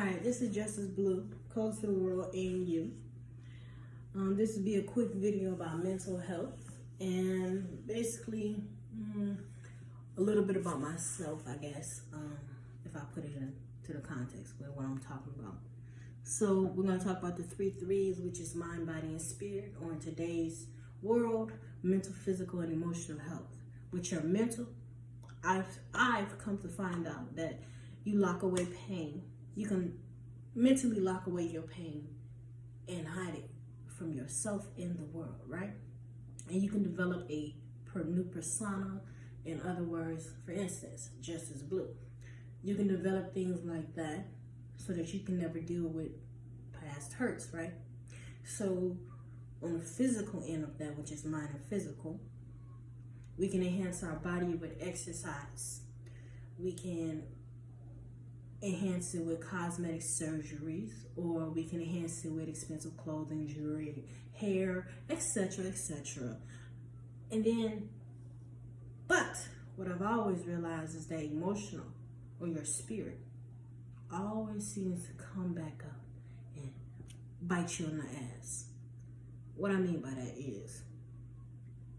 Alright, this is Justice Blue, Codes to the World and you. This will be a quick video about mental health and basically a little bit about myself, I guess, if I put it into the context with what I'm talking about. So we're going to talk about the 3 threes, which is mind, body, and spirit, or in today's world, mental, physical, and emotional health. With your mental, I've come to find out that you lock away pain. You can mentally lock away your pain and hide it from yourself in the world, right? And you can develop a new persona. In other words, for instance, Justice Blue. You can develop things like that so that you can never deal with past hurts, right? So on the physical end of that, which is mind and physical, we can enhance our body with exercise. We can enhance it with cosmetic surgeries, or we can enhance it with expensive clothing, jewelry, hair, etc., etc. And then, but what I've always realized is that emotional, or your spirit, always seems to come back up and bite you in the ass. What I mean by that is,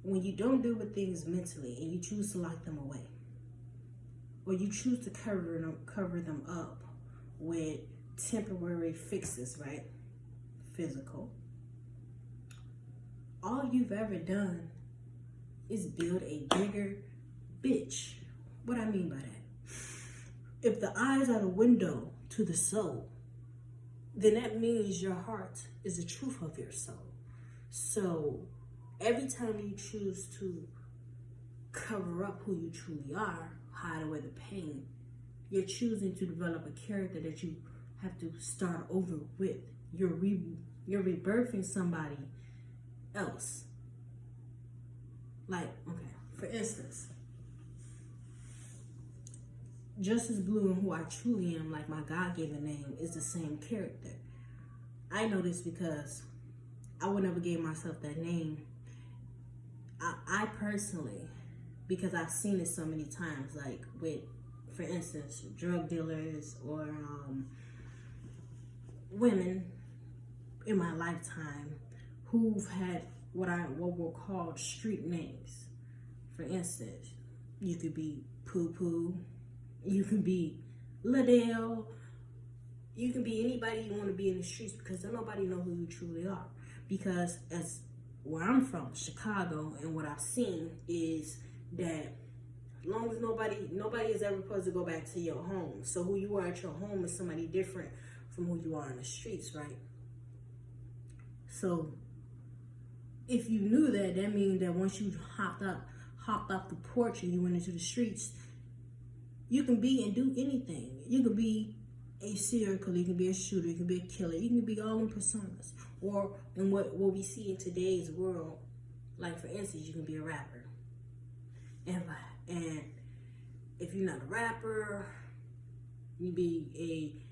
when you don't deal with things mentally and you choose to lock them away, or you choose to cover them up with temporary fixes, right? Physical. All you've ever done is build a bigger bitch. What I mean by that? If the eyes are the window to the soul, then that means your heart is the truth of your soul. So every time you choose to cover up who you truly are, hide away the pain, you're choosing to develop a character that you have to start over with. You're rebirthing somebody else. Like, okay, for instance, Justice Blue and who I truly am, like my God-given name, is the same character. I know this because I would never give myself that name. I personally, because I've seen it so many times, like with, for instance, drug dealers or women in my lifetime who've had what were called street names. For instance, you could be Poo Poo, you can be Ladell, you can be anybody you want to be in the streets, because don't nobody know who you truly are. Because as where I'm from, Chicago, and what I've seen is that as long as nobody is ever supposed to go back to your home. So who you are at your home is somebody different from who you are in the streets, right? So if you knew that, that means that once you hopped off the porch and you went into the streets, you can be and do anything. You could be a serial killer, you can be a shooter, you can be a killer, you can be all in personas. Or in what we see in today's world, like for instance, you can be a rapper. And if you're not a rapper, you be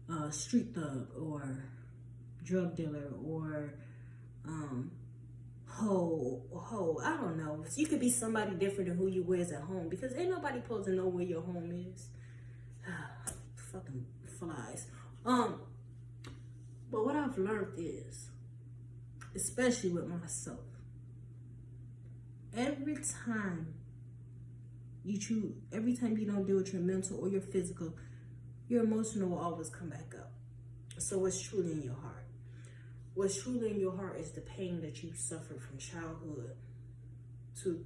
a street thug or drug dealer or I don't know. So you could be somebody different than who you was at home, because ain't nobody supposed to know where your home is. Fucking flies. But what I've learned is, especially with myself, every time you don't deal with your mental or your physical, your emotional will always come back up. So what's truly in your heart? What's truly in your heart is the pain that you suffered from childhood to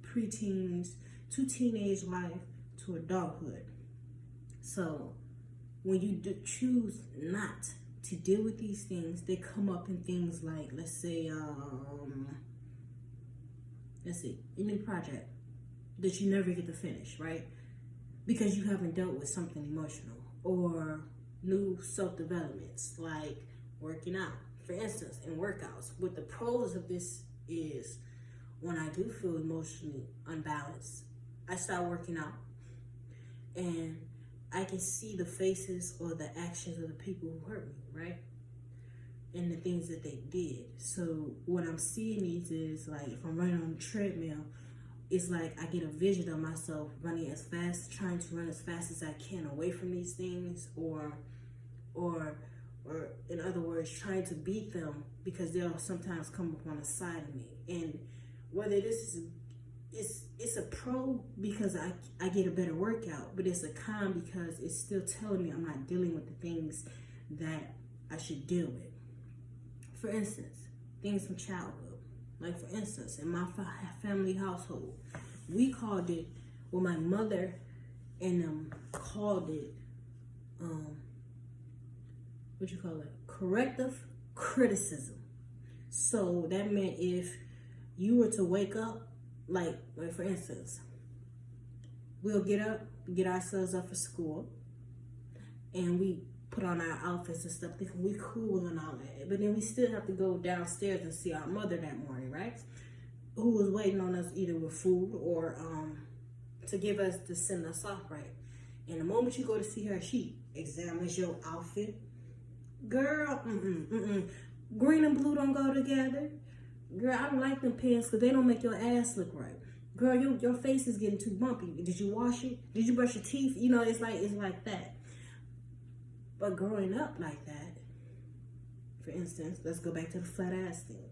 preteens, to teenage life, to adulthood. So when you choose not to deal with these things, they come up in things like, let's say, a new project that you never get to finish, right? Because you haven't dealt with something emotional, or new self-developments like working out. For instance, in workouts, what the pros of this is, when I do feel emotionally unbalanced, I start working out and I can see the faces or the actions of the people who hurt me, right? And the things that they did. So what I'm seeing is like, if I'm running on the treadmill, it's like I get a vision of myself running as fast, trying to run as fast as I can away from these things, or or in other words, trying to beat them, because they'll sometimes come up on the side of me. And whether this is, it's a pro because I get a better workout, but it's a con because it's still telling me I'm not dealing with the things that I should deal with. For instance, things from childhood. Like for instance, in my family household, we called it, well, my mother and called it, what you call it? Corrective criticism. So that meant if you were to wake up, like for instance, we'll get up, get ourselves up for school, and we put on our outfits and stuff, thinking we cool and all that. But then we still have to go downstairs and see our mother that morning, right? Who was waiting on us either with food or to send us off, right? And the moment you go to see her, she examines your outfit. Girl, green and blue don't go together. Girl, I don't like them pants because they don't make your ass look right. Girl, your face is getting too bumpy. Did you wash it? Did you brush your teeth? You know, it's like that. But growing up like that, for instance, let's go back to the flat ass thing.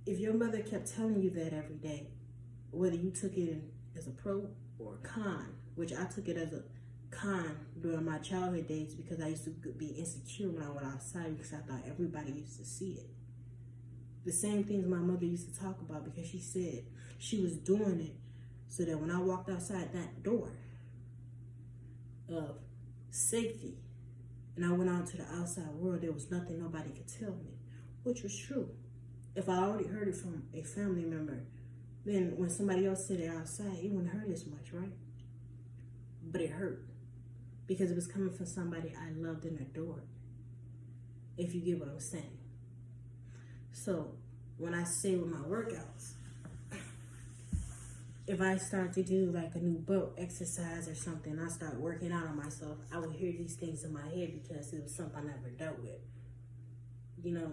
If your mother kept telling you that every day, whether you took it as a pro or a con, which I took it as a con during my childhood days because I used to be insecure when I went outside because I thought everybody used to see it. The same things my mother used to talk about because she said she was doing it so that when I walked outside that door of safety and I went out to the outside world, there was nothing nobody could tell me, which was true. If I already heard it from a family member, then when somebody else said it outside, it wouldn't hurt as much, right? But it hurt because it was coming from somebody I loved and adored, if you get what I'm saying. So when I say with my workouts, if I start to do like a new boat exercise or something, I start working out on myself, I will hear these things in my head because it was something I never dealt with, you know.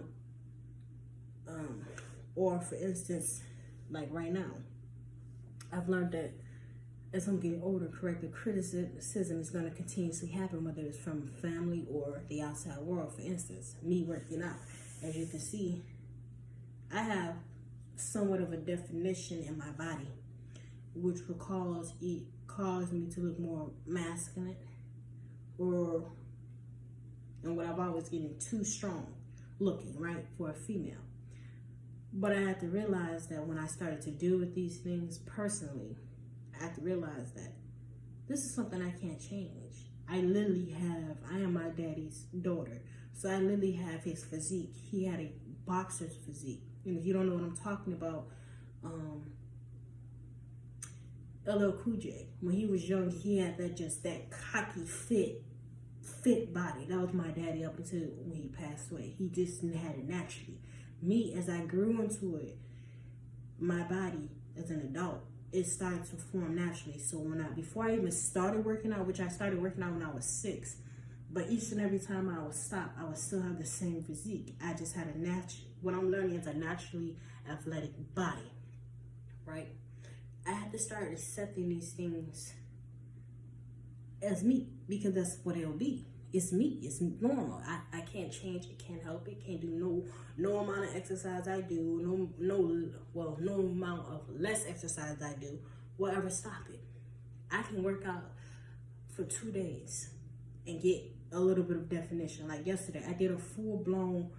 Or for instance, like right now, I've learned that as I'm getting older, corrective criticism is going to continuously happen, whether it's from family or the outside world. For instance, me working out, as you can see, I have somewhat of a definition in my body, which will cause me to look more masculine, and what I've always getting too strong looking, right, for a female. But I had to realize that when I started to deal with these things personally, I had to realize that this is something I can't change. I am my daddy's daughter, so I literally have his physique. He had a boxer's physique. And if you don't know what I'm talking about, LL Cool J, when he was young, he had that cocky, fit body. That was my daddy up until when he passed away. He just had it naturally. Me, as I grew into it, my body as an adult, it started to form naturally. So before I even started working out, which I started working out when I was 6, but each and every time I would stop, I would still have the same physique. I just had what I'm learning is a naturally athletic body, right? I had to start accepting these things as me because that's what it'll be. It's me. It's normal. I can't change it. Can't help it. Can't do no amount of exercise I do. No amount of less exercise I do will ever stop it. I can work out for 2 days and get a little bit of definition. Like yesterday, I did a full-blown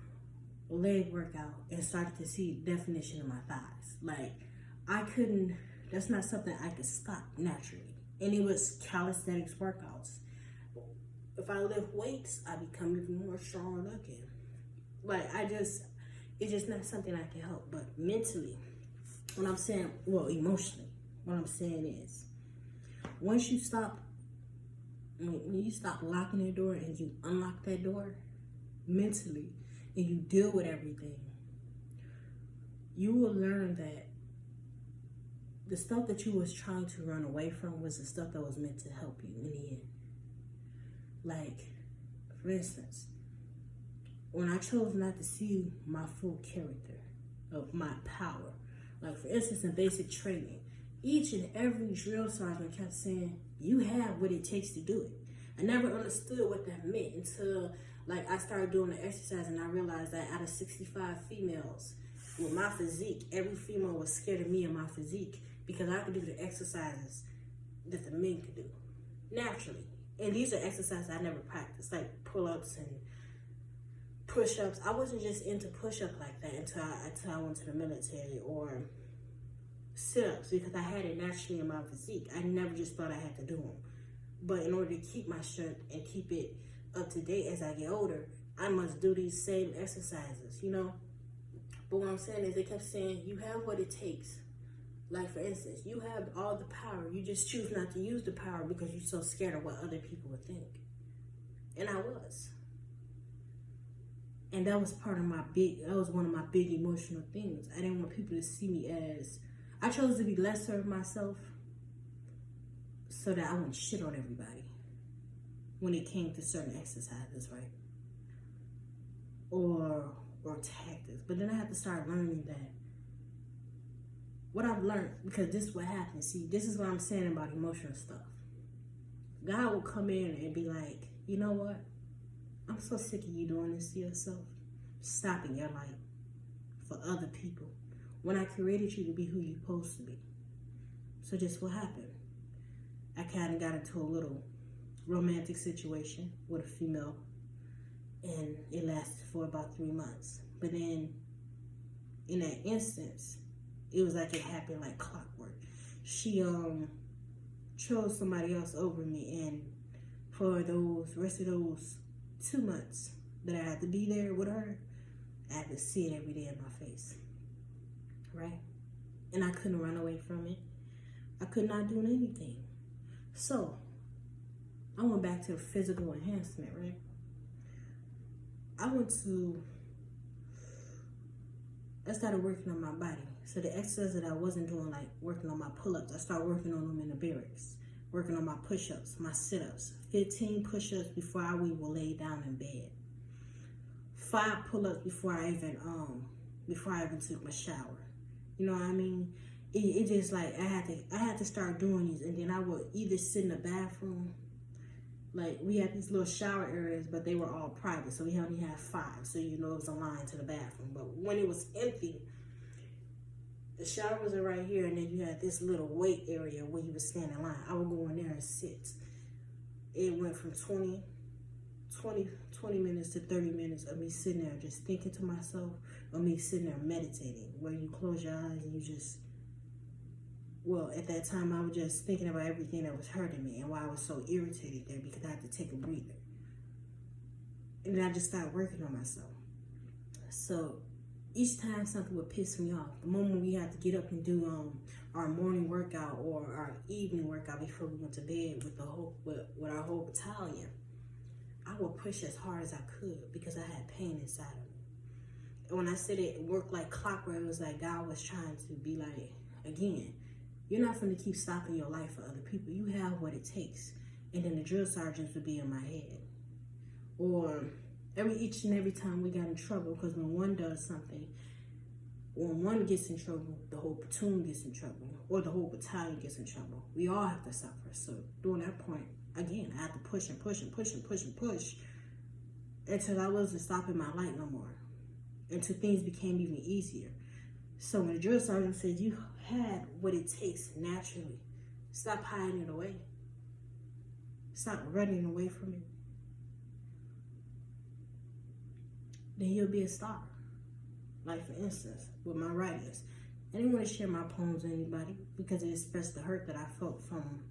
leg workout and started to see definition in my thighs. Like that's not something I could stop naturally. And it was calisthenics workouts. If I lift weights, I become even more strong looking. Like it's just not something I can help. But mentally, emotionally, what I'm saying is, once you stop, when you stop locking the door and you unlock that door mentally, and you deal with everything, you will learn that the stuff that you was trying to run away from was the stuff that was meant to help you in the end. Like, for instance, when I chose not to see my full character of my power, like for instance in basic training, each and every drill sergeant kept saying, you have what it takes to do it. I never understood what that meant until like I started doing the exercise, and I realized that out of 65 females with my physique, every female was scared of me and my physique because I could do the exercises that the men could do naturally. And these are exercises I never practiced, like pull-ups and push-ups. I wasn't just into push-up like that until I went to the military, or sit-ups, because I had it naturally in my physique. I never just thought I had to do them. But in order to keep my strength and keep it up to date as I get older, I must do these same exercises, you know? But what I'm saying is, they kept saying, you have what it takes. Like, for instance, you have all the power. You just choose not to use the power because you're so scared of what other people would think. And I was. And that was that was one of my big emotional things. I didn't want people to see me as, I chose to be lesser of myself so that I wouldn't shit on everybody when it came to certain exercises, right? Or tactics. But then I had to start learning that what I've learned, because this is what happens. See, this is what I'm saying about emotional stuff. God will come in and be like, you know what? I'm so sick of you doing this to yourself. Stopping your light for other people when I created you to be who you're supposed to be. So just what happened? I kind of got into a little romantic situation with a female, and it lasted for about 3 months. But then in that instance, it was like it happened like clockwork. She chose somebody else over me, and for those rest of those 2 months that I had to be there with her, I had to see it every day in my face, right? And I couldn't run away from it. I could not do anything. So I went back to physical enhancement, right? I started working on my body. So the exercises that I wasn't doing, like working on my pull-ups, I started working on them in the barracks. Working on my push-ups, my sit-ups. 15 push-ups before I will lay down in bed. 5 pull-ups before I even took my shower. You know what I mean? It just like I had to start doing these, and then I would either sit in the bathroom. Like, we had these little shower areas, but they were all private, so we only had 5, so you know it was a line to the bathroom. But when it was empty, the showers are right here, and then you had this little weight area where you would stand in line. I would go in there and sit. It went from 20 minutes to 30 minutes of me sitting there just thinking to myself, or me sitting there meditating, where you close your eyes and you just, well, at that time I was just thinking about everything that was hurting me and why I was so irritated there, because I had to take a breather. And then I just started working on myself. So each time something would piss me off, the moment we had to get up and do our morning workout or our evening workout before we went to bed with our whole battalion, I would push as hard as I could because I had pain inside of me. And when I said it worked like clockwork, it was like God was trying to be like, again, you're not going to keep stopping your life for other people. You have what it takes. And then the drill sergeants would be in my head. Or each and every time we got in trouble, because when one does something, when one gets in trouble, the whole platoon gets in trouble, or the whole battalion gets in trouble. We all have to suffer. So during that point, again, I had to push and push and push and push and push until I wasn't stopping my light no more, until things became even easier. So when the drill sergeant said, you had what it takes naturally, stop hiding it away. Stop running away from it. Then you'll be a star. Like, for instance, with my writings. I didn't want to share my poems with anybody because it expressed the hurt that I felt from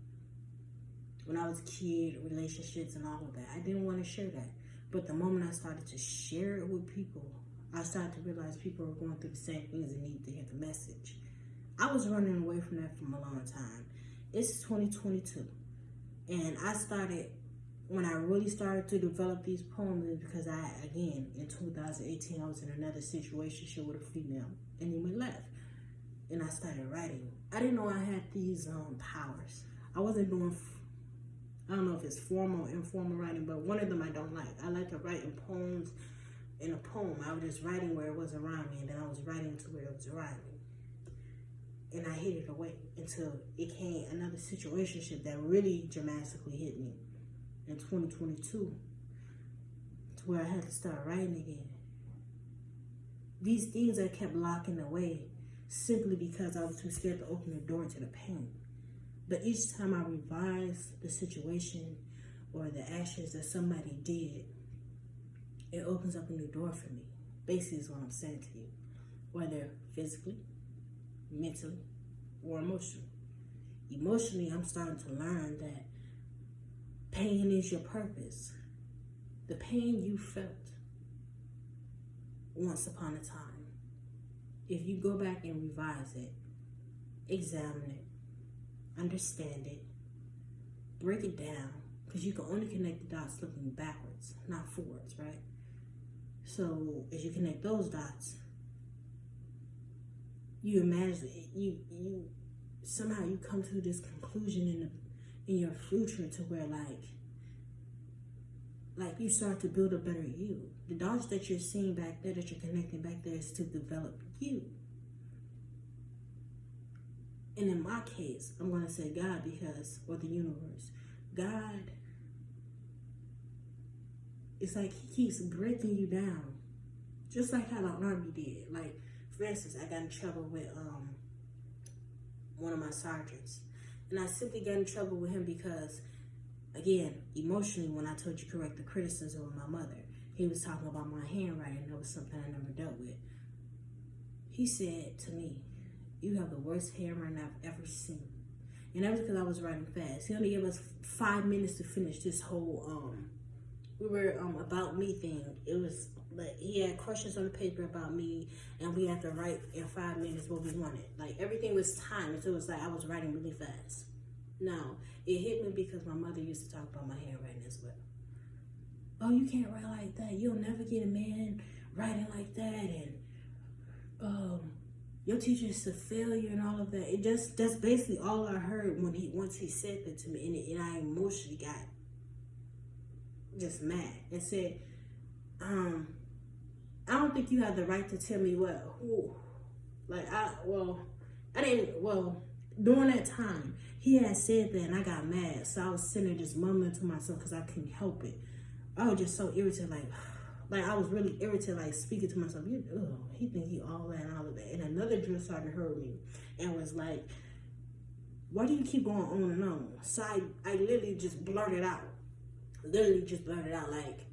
when I was a kid, relationships and all of that. I didn't want to share that. But the moment I started to share it with people, I started to realize people were going through the same things and needed to hear the message. I was running away from that for a long time. It's 2022. And when I really started to develop these poems, is because in 2018, I was in another situation with a female, and then we left. And I started writing. I didn't know I had these powers. I wasn't doing, I don't know if it's formal or informal writing, but one of them I don't like. I like to write in poems. In a poem, I was just writing where it wasn't rhyming, and then I was writing to where it was rhyming. And I hid it away until it came another situationship that really dramatically hit me. in 2022 to where I had to start writing again. These things I kept locking away simply because I was too scared to open the door to the pain. But each time I revise the situation or the actions that somebody did, it opens up a new door for me. Basically is what I'm saying to you. Whether physically, mentally, or emotionally. Emotionally, I'm starting to learn that pain is your purpose. The pain you felt once upon a time, if you go back and revise it, examine it, understand it, break it down, because you can only connect the dots looking backwards, not forwards, right? So as you connect those dots, you imagine you somehow you come to this conclusion in your future to where like you start to build a better you. The dots that you're seeing back there, that you're connecting back there, is to develop you. And in my case, I'm going to say God because, or the universe, God, it's like he keeps breaking you down. Just like how the army did. Like, for instance, I got in trouble with one of my sergeants. And I simply got in trouble with him because, again, emotionally, when I told you correct the criticism of my mother, he was talking about my handwriting. That was something I never dealt with. He said to me, "You have the worst handwriting I've ever seen." And that was because I was writing fast. He only gave us 5 minutes to finish this whole, we were about me thing. It was like he had questions on the paper about me, and we had to write in 5 minutes what we wanted. Like everything was timed, so it was like I was writing really fast. Now, it hit me because my mother used to talk about my handwriting as well. "Oh, you can't write like that. You'll never get a man writing like that." And your teacher is a failure and all of that. That's basically all I heard once he said that to me, and I emotionally got just mad and said, I don't think you have the right to tell me during that time, he had said that and I got mad. So I was sitting there just mumbling to myself because I couldn't help it. I was just so irritated, like I was really irritated, like speaking to myself, he think he all that and all of that. And another drill sergeant heard me and was like, "Why do you keep going on and on?" So I literally just blurted out, like,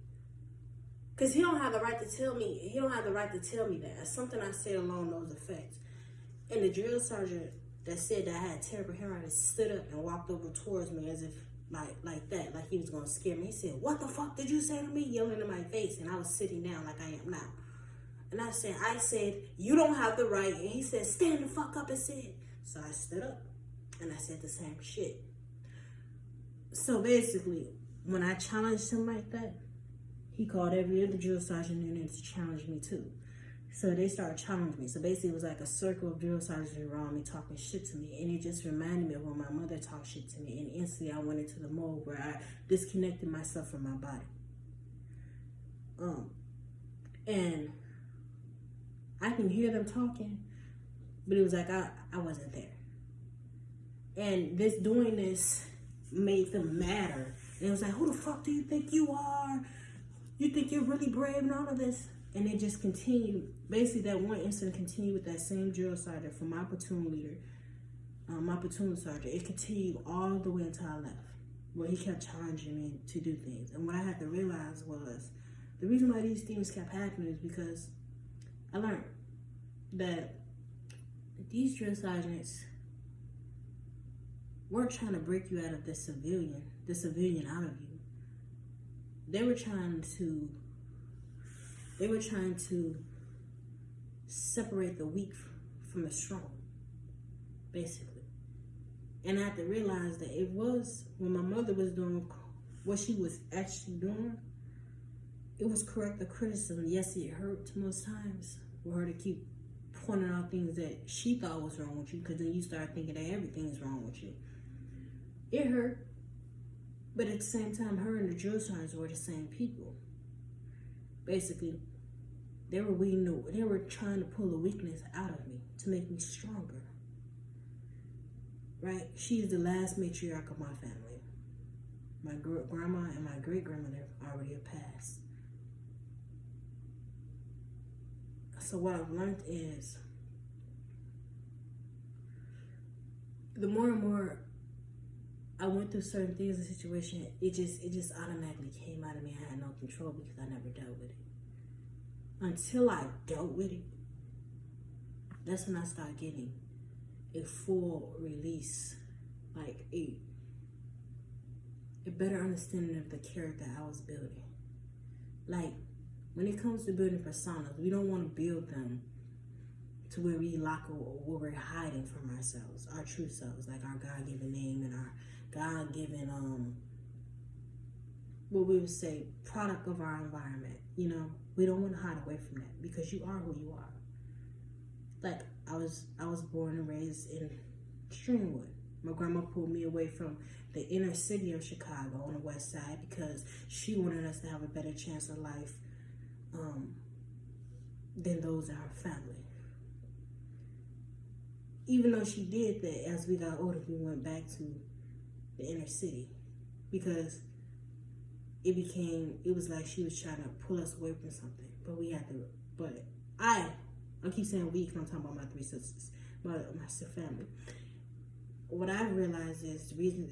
because he don't have the right to tell me that. It's something I said along those effects. And the drill sergeant that said that I had terrible handwriting stood up and walked over towards me as if like that, like he was gonna scare me. He said, "What the fuck did you say to me?" Yelling in my face, and I was sitting down like I am now. And I said, "You don't have the right." And he said, "Stand the fuck up and sit." So I stood up and I said the same shit. So basically, when I challenged him like that, he called every other drill sergeant in there to challenge me too. So they started challenging me. So basically it was like a circle of drill sergeants around me talking shit to me. And it just reminded me of when my mother talked shit to me. And instantly I went into the mode where I disconnected myself from my body. And I can hear them talking, but it was like I wasn't there. And doing this made them madder. And it was like, "Who the fuck do you think you are? You think you're really brave and all of this?" And it just continued. Basically, that one incident continued with that same drill sergeant from my platoon leader, my platoon sergeant. It continued all the way until I left, where he kept challenging me to do things. And what I had to realize was the reason why these things kept happening is because I learned that these drill sergeants weren't trying to break you out of the civilian out of you. They were trying to separate the weak from the strong, basically. And I had to realize that it was, when my mother was doing what she was actually doing, it was corrective criticism. Yes, it hurt most times for her to keep pointing out things that she thought was wrong with you, because then you start thinking that everything's wrong with you. It hurt, but at the same time, her and the drill sergeants were the same people. Basically, they were trying to pull a weakness out of me to make me stronger. Right? She's the last matriarch of my family. My grandma and my great-grandmother already have passed. So what I've learned is, the more and more I went through certain things in situation, it just automatically came out of me. I had no control because I never dealt with it. Until I dealt with it, that's when I started getting a full release, like a better understanding of the character I was building. Like, when it comes to building personas, we don't want to build them to where we lock or where we're hiding from ourselves, our true selves, like our God-given name and our God-given, what we would say, product of our environment. You know, we don't want to hide away from that because you are who you are. Like, I was born and raised in Streamwood. My grandma pulled me away from the inner city of Chicago on the west side because she wanted us to have a better chance of life than those in her family. Even though she did that, as we got older, we went back to the inner city because it was like she was trying to pull us away from something. But we had to, I keep saying we because I'm talking about my three sisters, my family. What I realized is the reason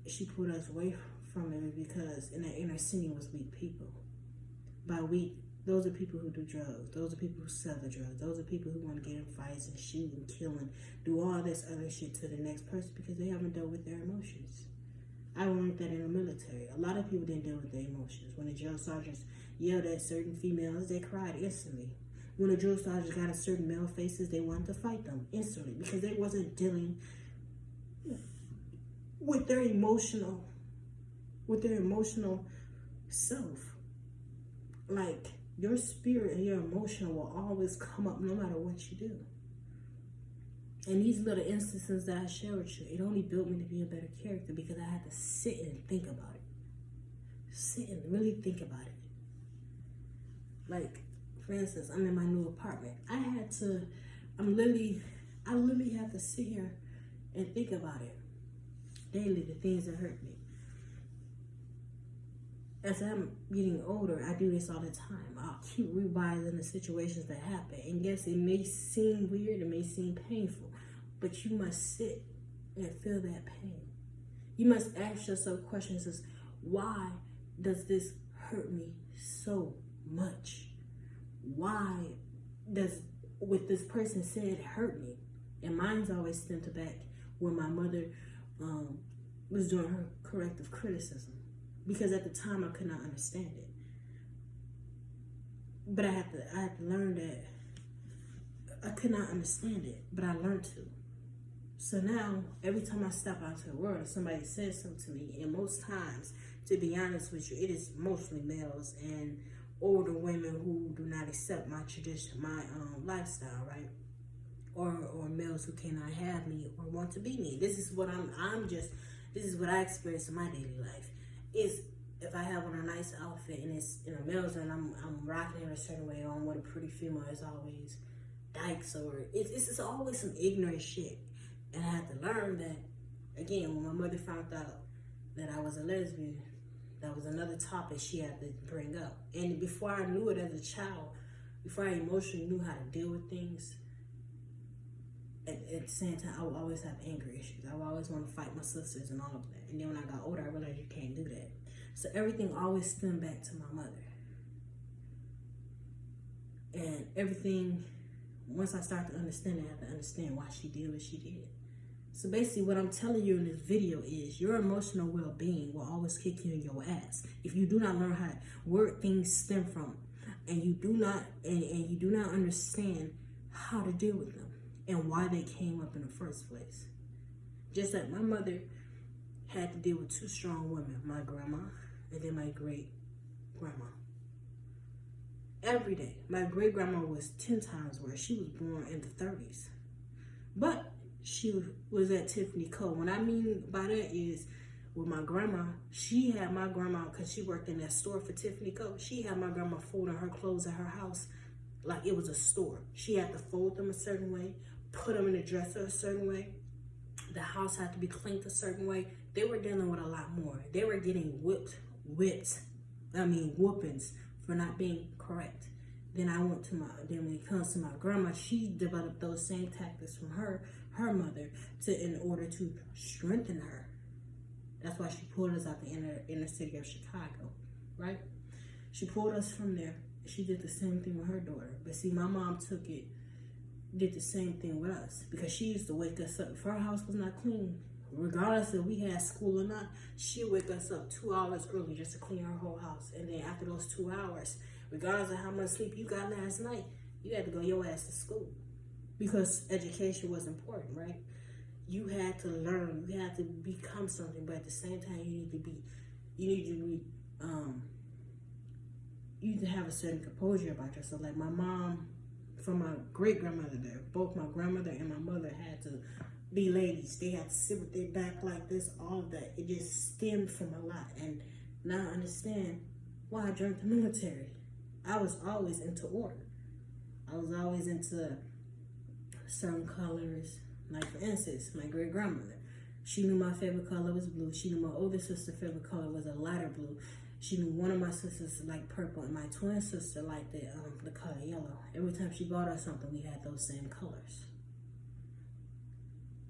she pulled us away from it is because in the inner city was weak people. By weak, those are people who do drugs. Those are people who sell the drugs. Those are people who want to get in fights and shoot and kill and do all this other shit to the next person because they haven't dealt with their emotions. I learned that in the military. A lot of people didn't deal with their emotions. When the drill sergeants yelled at certain females, they cried instantly. When the drill sergeants got in certain male faces, they wanted to fight them instantly because they wasn't dealing with their emotional self. Like, your spirit and your emotion will always come up no matter what you do. And these little instances that I share with you, it only built me to be a better character because I had to sit and think about it. Sit and really think about it. Like, for instance, I'm in my new apartment. I literally have to sit here and think about it daily, the things that hurt me. As I'm getting older, I do this all the time. I'll keep revising the situations that happen. And yes, it may seem weird, it may seem painful, but you must sit and feel that pain. You must ask yourself questions as, why does this hurt me so much? Why does what this person said hurt me? And mine's always stemmed back when my mother was doing her corrective criticism. Because at the time I could not understand it. But I had to learn that I could not understand it, but I learned to. So now, every time I step out into the world and somebody says something to me, and most times, to be honest with you, it is mostly males and older women who do not accept my tradition, my lifestyle, right? Or males who cannot have me or want to be me. This is what this is what I experience in my daily life. Is if I have on a nice outfit and it's in a male's and I'm rocking it a certain way, or I'm with a pretty female, it's always dykes, or it's always some ignorant shit. And I had to learn that, again, when my mother found out that I was a lesbian, that was another topic she had to bring up. And before I knew it as a child, before I emotionally knew how to deal with things, at the same time, I would always have anger issues. I would always want to fight my sisters and all of that. And then when I got older, I realized you can't do that. So everything always stemmed back to my mother. And everything, once I started to understand it, I had to understand why she did what she did. So basically what I'm telling you in this video is your emotional well-being will always kick you in your ass. If you do not learn how where things stem from, and you do not understand how to deal with them and why they came up in the first place. Just like my mother had to deal with two strong women, my grandma and then my great-grandma. Every day. My great-grandma was 10 times worse. She was born in the 30s. But she was at Tiffany Co. What I mean by that is, with my grandma, she had my grandma, because she worked in that store for Tiffany Co., she had my grandma folding her clothes at her house like it was a store. She had to fold them a certain way, put them in a dresser a certain way. The house had to be cleaned a certain way. they were dealing with a lot more. They were getting whoopings for not being correct. Then when it comes to my grandma, she developed those same tactics from her mother in order to strengthen her. That's why she pulled us out the inner city of Chicago, right? She pulled us from there. She did the same thing with her daughter. But see, my mom did the same thing with us, because she used to wake us up. If our house was not clean, regardless if we had school or not, she'd wake us up 2 hours early just to clean her whole house. And then after those 2 hours, regardless of how much sleep you got last night, you had to go your ass to school, because education was important, right? You had to learn, you had to become something, but at the same time, you need to have a certain composure about yourself. Like my mom, from my great grandmother there, both my grandmother and my mother had to be ladies. They had to sit with their back like this, all of that. It just stemmed from a lot. And now I understand why I joined the military. I was always into order. I was always into certain colors. Like for instance, my great grandmother, she knew my favorite color was blue. She knew my older sister's favorite color was a lighter blue. She knew one of my sisters liked purple, and my twin sister liked the color yellow. Every time she bought us something, we had those same colors,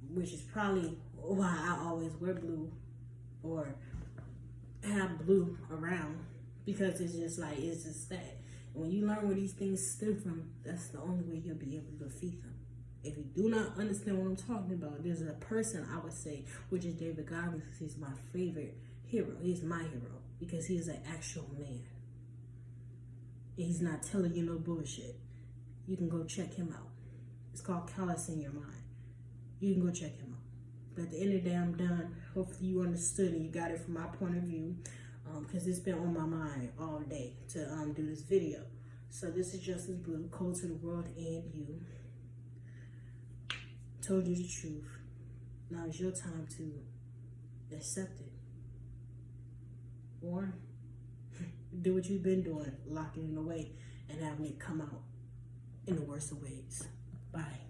which is probably why I always wear blue or have blue around, because it's just that. And when you learn where these things stem from, that's the only way you'll be able to defeat them. If you do not understand what I'm talking about, there's a person I would say, which is David Goggins, because he's my favorite hero. He's my hero because he is an actual man. He's not telling you no bullshit. You can go check him out. It's called Callous in Your Mind. You can go check him out. But at the end of the day, I'm done. Hopefully you understood and you got it from my point of view, because it's been on my mind all day to do this video. So this is Justice Blue, Code to the World and You. Told you the truth. Now it's your time to accept it, or do what you've been doing, locking it away and having it come out in the worst of ways. Bye.